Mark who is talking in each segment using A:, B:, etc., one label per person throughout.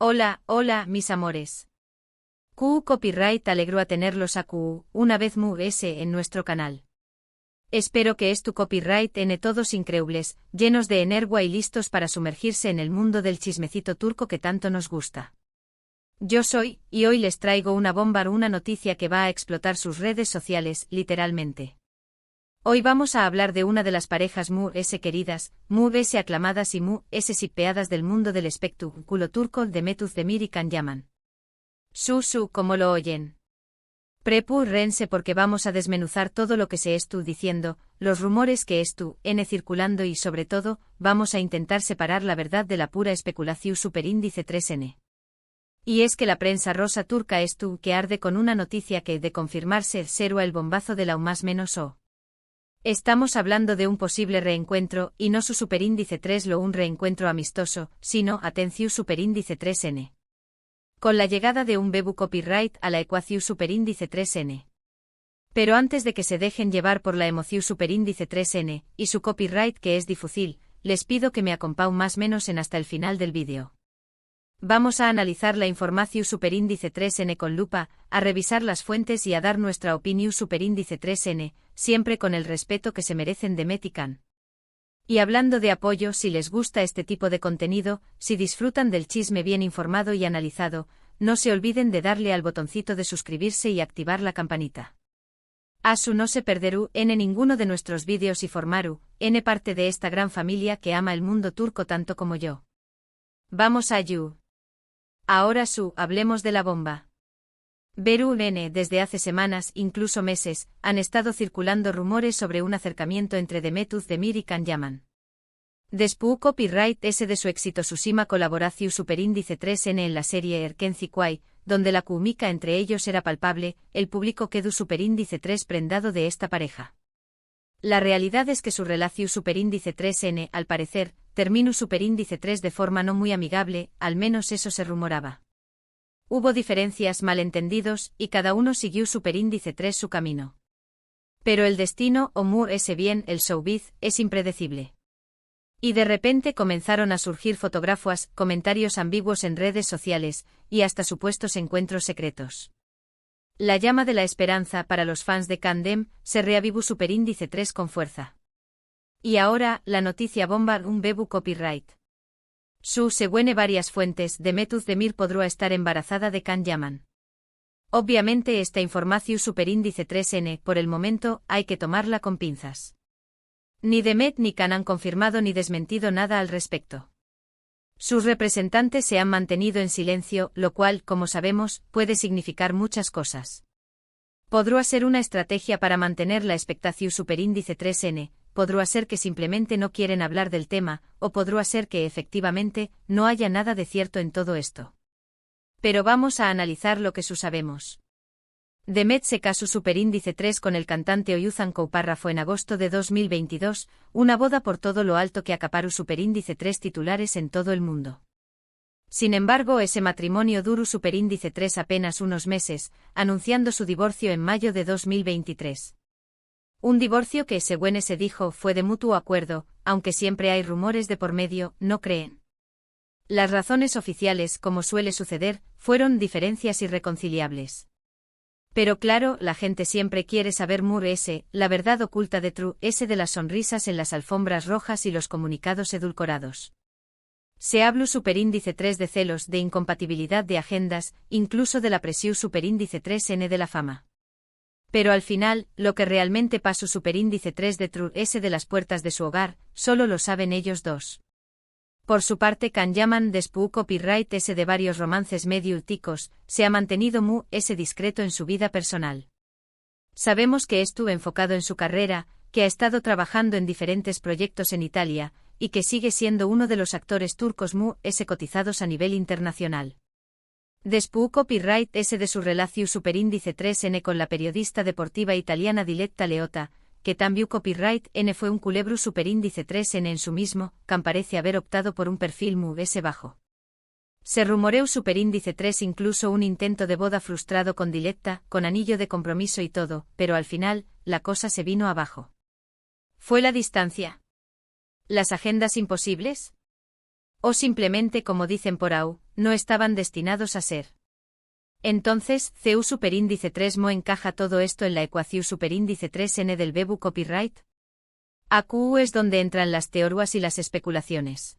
A: Hola, hola, mis amores. QU Copyright alegró a tenerlos a QU, una vez S en nuestro canal. Espero que es tu copyright N todos increíbles, llenos de energía y listos para sumergirse en el mundo del chismecito turco que tanto nos gusta. Yo soy, y hoy les traigo una noticia que va a explotar sus redes sociales, literalmente. Hoy vamos a hablar de una de las parejas S queridas, S aclamadas y S shippeadas del mundo del espectáculo turco de Mehmet Demir y Can Yaman. Su, como lo oyen. Prepárense porque vamos a desmenuzar todo lo que se estuvo diciendo, los rumores que N circulando y sobre todo, vamos a intentar separar la verdad de la pura especulación superíndice 3N. Y es que la prensa rosa turca que arde con una noticia que de confirmarse será el bombazo de la más menos o. Estamos hablando de un posible reencuentro, y no su superíndice 3 un reencuentro amistoso, sino, atención superíndice 3N. Con la llegada de un bebu copyright a la ecuación superíndice 3N. Pero antes de que se dejen llevar por la emoción superíndice 3N, y su copyright que es difícil, les pido que me acompañen más menos en hasta el final del vídeo. Vamos a analizar la información superíndice 3N con lupa, a revisar las fuentes y a dar nuestra opinión superíndice 3N, siempre con el respeto que se merecen de Mehmet y Can. Y hablando de apoyo, si les gusta este tipo de contenido, si disfrutan del chisme bien informado y analizado, no se olviden de darle al botoncito de suscribirse y activar la campanita. Asu no se perderú en ninguno de nuestros vídeos y formaru, N parte de esta gran familia que ama el mundo turco tanto como yo. Vamos a you. Ahora hablemos de la bomba. Beru N desde hace semanas, incluso meses, han estado circulando rumores sobre un acercamiento entre Mehmet Demir y Can Yaman. Después copyright S de su exitosísima colaboración superíndice 3N en la serie Erkenci Quay, donde la química entre ellos era palpable, el público quedó superíndice 3 prendado de esta pareja. La realidad es que su relación superíndice 3N, al parecer, terminó superíndice 3 de forma no muy amigable, al menos eso se rumoraba. Hubo diferencias, malentendidos, y cada uno siguió superíndice 3 su camino. Pero el destino, o ese bien, el showbiz, es impredecible. Y de repente comenzaron a surgir fotografías, comentarios ambiguos en redes sociales, y hasta supuestos encuentros secretos. La llama de la esperanza para los fans de Candem se reavivó superíndice 3 con fuerza. Y ahora, la noticia bomba un bebu copyright. Según varias fuentes, Mehmet Demir podrá estar embarazada de Can Yaman. Obviamente esta información superíndice 3N, por el momento, hay que tomarla con pinzas. Ni Mehmet ni Can han confirmado ni desmentido nada al respecto. Sus representantes se han mantenido en silencio, lo cual, como sabemos, puede significar muchas cosas. Podrá ser una estrategia para mantener la expectación superíndice 3N, podrá ser que simplemente no quieren hablar del tema, o podrá ser que efectivamente no haya nada de cierto en todo esto. Pero vamos a analizar lo que sabemos. Mehmet se casó superíndice 3 con el cantante Oyuzhan Koupárrafo en agosto de 2022, una boda por todo lo alto que acaparó superíndice 3 titulares en todo el mundo. Sin embargo, ese matrimonio duró superíndice 3 apenas unos meses, anunciando su divorcio en mayo de 2023. Un divorcio que, según se dijo, fue de mutuo acuerdo, aunque siempre hay rumores de por medio, no creen. Las razones oficiales, como suele suceder, fueron diferencias irreconciliables. Pero claro, la gente siempre quiere saber la verdad oculta de de las sonrisas en las alfombras rojas y los comunicados edulcorados. Se habló superíndice 3 de celos, de incompatibilidad de agendas, incluso de la presión superíndice 3N de la fama. Pero al final, lo que realmente pasó superíndice 3 de de las puertas de su hogar, solo lo saben ellos dos. Por su parte Can Yaman después copyright S de varios romances medio ticos, se ha mantenido discreto en su vida personal. Sabemos que estuvo enfocado en su carrera, que ha estado trabajando en diferentes proyectos en Italia, y que sigue siendo uno de los actores turcos cotizados a nivel internacional. Después copyright S de su relación superíndice 3N con la periodista deportiva italiana Diletta Leotta, que también copyright N fue un culebro superíndice 3N en su mismo, Can parece haber optado por un perfil bajo. Se rumoreó superíndice 3 incluso un intento de boda frustrado con Diletta, con anillo de compromiso y todo, pero al final, la cosa se vino abajo. ¿Fue la distancia? ¿Las agendas imposibles? O simplemente como dicen por ahí, no estaban destinados a ser. Entonces, CU superíndice 3 mo encaja todo esto en la ecuación superíndice 3n del Bebu copyright. AQ es donde entran las teorías y las especulaciones.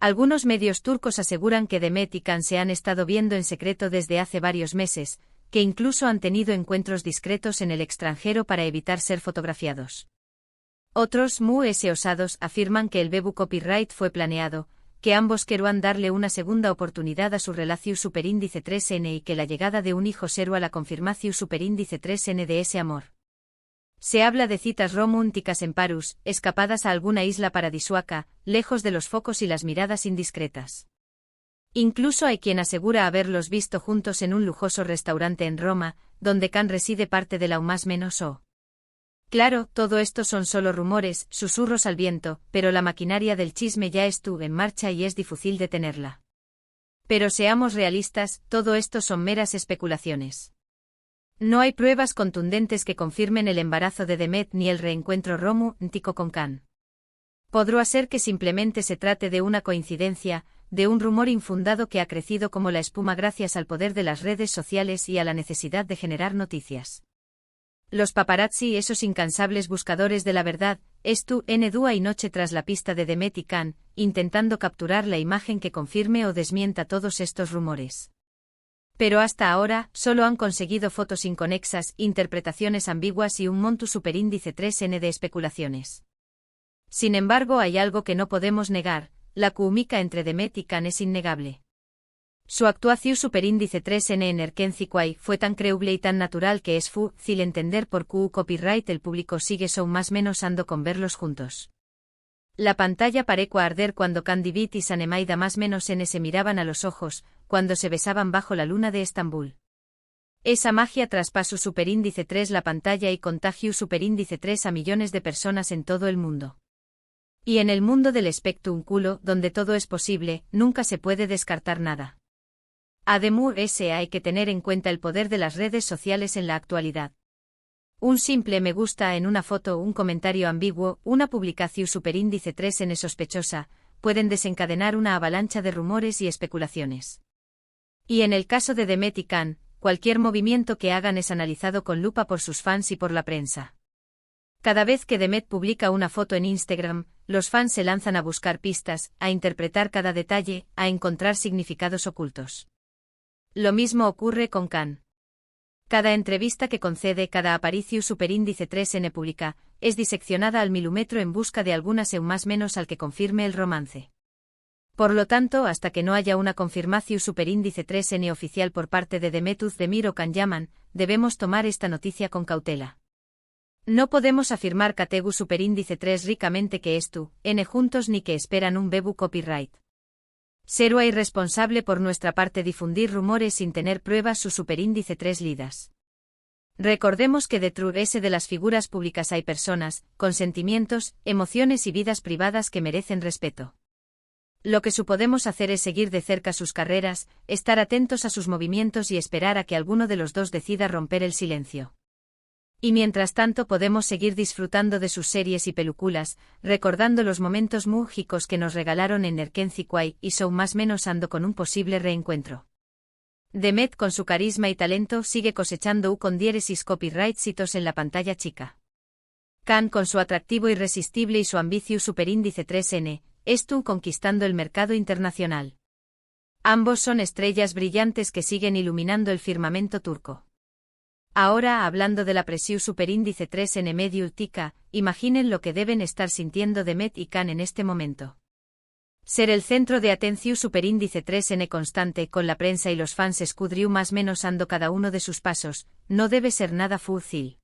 A: Algunos medios turcos aseguran que Demet y Can se han estado viendo en secreto desde hace varios meses, que incluso han tenido encuentros discretos en el extranjero para evitar ser fotografiados. Otros, muy osados, afirman que el Bebu copyright fue planeado, que ambos querían darle una segunda oportunidad a su relación superíndice 3n y que la llegada de un hijo será la confirmación superíndice 3n de ese amor. Se habla de citas románticas en Parus, escapadas a alguna isla paradisuaca, lejos de los focos y las miradas indiscretas. Incluso hay quien asegura haberlos visto juntos en un lujoso restaurante en Roma, donde Can reside parte de la más menos o. Claro, todo esto son solo rumores, susurros al viento, pero la maquinaria del chisme ya estuvo en marcha y es difícil detenerla. Pero seamos realistas, todo esto son meras especulaciones. No hay pruebas contundentes que confirmen el embarazo de Demet ni el reencuentro romántico con Can. Podrá ser que simplemente se trate de una coincidencia, de un rumor infundado que ha crecido como la espuma gracias al poder de las redes sociales y a la necesidad de generar noticias. Los paparazzi, esos incansables buscadores de la verdad, en día y noche tras la pista de Demet y Can, intentando capturar la imagen que confirme o desmienta todos estos rumores. Pero hasta ahora, solo han conseguido fotos inconexas, interpretaciones ambiguas y un monto superíndice 3n de especulaciones. Sin embargo, hay algo que no podemos negar, la química entre Demet y Can es innegable. Su actuación superíndice 3n en Erkenzikwai fue tan creíble y tan natural que es fácil entender por qué copyright el público sigue son más menos ando con verlos juntos. La pantalla parecua arder cuando Candivit y Sanemaida más menos n se miraban a los ojos, cuando se besaban bajo la luna de Estambul. Esa magia traspasó superíndice 3 la pantalla y contagió superíndice 3 a millones de personas en todo el mundo. Y en el mundo del espectáculo, donde todo es posible, nunca se puede descartar nada. Además, hay que tener en cuenta el poder de las redes sociales en la actualidad. Un simple me gusta en una foto, un comentario ambiguo, una publicación superíndice 3n sospechosa, pueden desencadenar una avalancha de rumores y especulaciones. Y en el caso de Demet y Can, cualquier movimiento que hagan es analizado con lupa por sus fans y por la prensa. Cada vez que Demet publica una foto en Instagram, los fans se lanzan a buscar pistas, a interpretar cada detalle, a encontrar significados ocultos. Lo mismo ocurre con Can. Cada entrevista que concede, cada aparición superíndice 3n publica, es diseccionada al milímetro en busca de alguna más menos al que confirme el romance. Por lo tanto, hasta que no haya una confirmación superíndice 3n oficial por parte de Demet Özdemir o Can Yaman, debemos tomar esta noticia con cautela. No podemos afirmar Categu superíndice 3 ricamente que n juntos ni que esperan un Bebu copyright. Será irresponsable por nuestra parte difundir rumores sin tener pruebas su superíndice 3 lidas. Recordemos que detrás de las figuras públicas hay personas, con sentimientos, emociones y vidas privadas que merecen respeto. Lo que podemos hacer es seguir de cerca sus carreras, estar atentos a sus movimientos y esperar a que alguno de los dos decida romper el silencio. Y mientras tanto podemos seguir disfrutando de sus series y películas, recordando los momentos mágicos que nos regalaron en Erkenzikwai y son más menos ando con un posible reencuentro. Demet con su carisma y talento sigue cosechando con diéresis copyrightsitos en la pantalla chica. Can con su atractivo irresistible y su ambicio superíndice 3n, conquistando el mercado internacional. Ambos son estrellas brillantes que siguen iluminando el firmamento turco. Ahora, hablando de la presión superíndice 3n medio ultica, imaginen lo que deben estar sintiendo Demet y Can en este momento. Ser el centro de atención superíndice 3n constante con la prensa y los fans escudriu más menos ando cada uno de sus pasos, no debe ser nada fácil.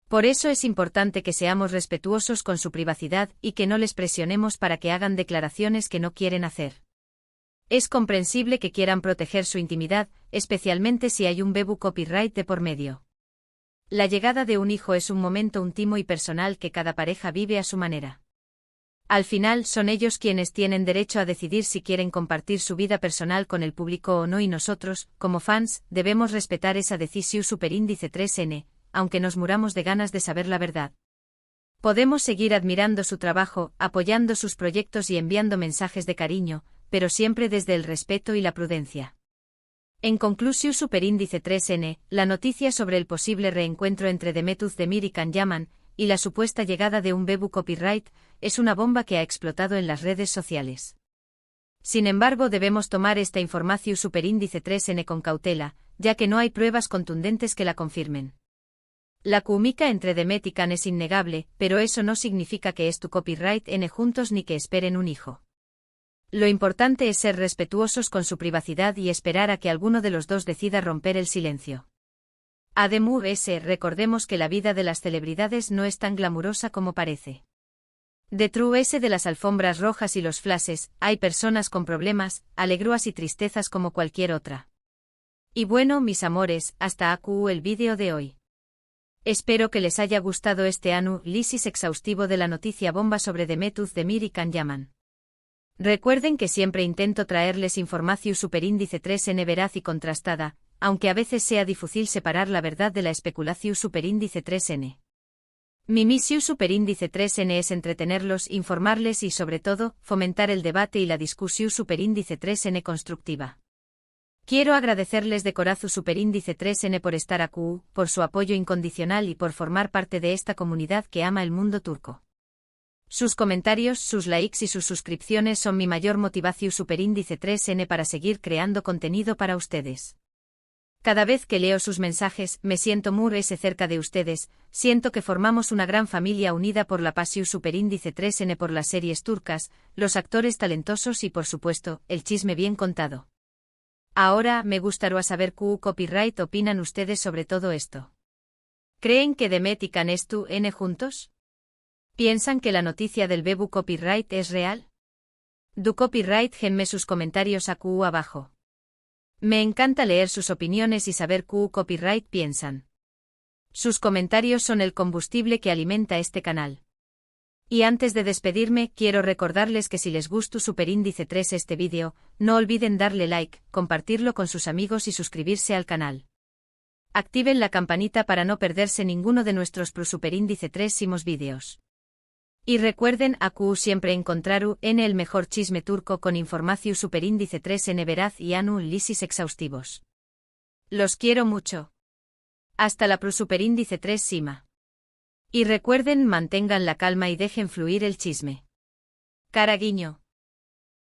A: Por eso es importante que seamos respetuosos con su privacidad y que no les presionemos para que hagan declaraciones que no quieren hacer. Es comprensible que quieran proteger su intimidad, especialmente si hay un Bebu copyright de por medio. La llegada de un hijo es un momento íntimo y personal que cada pareja vive a su manera. Al final son ellos quienes tienen derecho a decidir si quieren compartir su vida personal con el público o no y nosotros, como fans, debemos respetar esa decisión superíndice 3n, aunque nos muramos de ganas de saber la verdad. Podemos seguir admirando su trabajo, apoyando sus proyectos y enviando mensajes de cariño, pero siempre desde el respeto y la prudencia. En conclusión, superíndice 3N, la noticia sobre el posible reencuentro entre Demet Özdemir y Can Yaman, y la supuesta llegada de un bebé copyright, es una bomba que ha explotado en las redes sociales. Sin embargo, debemos tomar esta información superíndice 3N con cautela, ya que no hay pruebas contundentes que la confirmen. La química entre Demet y Can es innegable, pero eso no significa que es tu copyright N juntos ni que esperen un hijo. Lo importante es ser respetuosos con su privacidad y esperar a que alguno de los dos decida romper el silencio. Además, recordemos que la vida de las celebridades no es tan glamurosa como parece. Detrás de las alfombras rojas y los flashes, hay personas con problemas, alegrías y tristezas como cualquier otra. Y bueno, mis amores, hasta aquí el vídeo de hoy. Espero que les haya gustado este análisis exhaustivo de la noticia bomba sobre Demet Özdemir y Can Yaman. Recuerden que siempre intento traerles información superíndice 3N veraz y contrastada, aunque a veces sea difícil separar la verdad de la especulación superíndice 3N. Mi misión superíndice 3N es entretenerlos, informarles y sobre todo, fomentar el debate y la discusión superíndice 3N constructiva. Quiero agradecerles de corazón superíndice 3N por estar aquí, por su apoyo incondicional y por formar parte de esta comunidad que ama el mundo turco. Sus comentarios, sus likes y sus suscripciones son mi mayor motivación superíndice 3N para seguir creando contenido para ustedes. Cada vez que leo sus mensajes, me siento muy cerca de ustedes, siento que formamos una gran familia unida por la pasión superíndice 3N por las series turcas, los actores talentosos y por supuesto, el chisme bien contado. Ahora, me gustaría saber qué copyright opinan ustedes sobre todo esto. ¿Creen que Demet y Can N juntos? ¿Piensan que la noticia del bebé copyright es real? Du copyright genme sus comentarios aquí abajo. Me encanta leer sus opiniones y saber qué copyright piensan. Sus comentarios son el combustible que alimenta este canal. Y antes de despedirme, quiero recordarles que si les gustó superíndice 3 este vídeo, no olviden darle like, compartirlo con sus amigos y suscribirse al canal. Activen la campanita para no perderse ninguno de nuestros superíndice 3 vídeos. Y recuerden aquí siempre encontraru en el mejor chisme turco con información superíndice 3N veraz y análisis exhaustivos. Los quiero mucho. Hasta la superíndice 3 Sima. Y recuerden, mantengan la calma y dejen fluir el chisme. Caraguiño.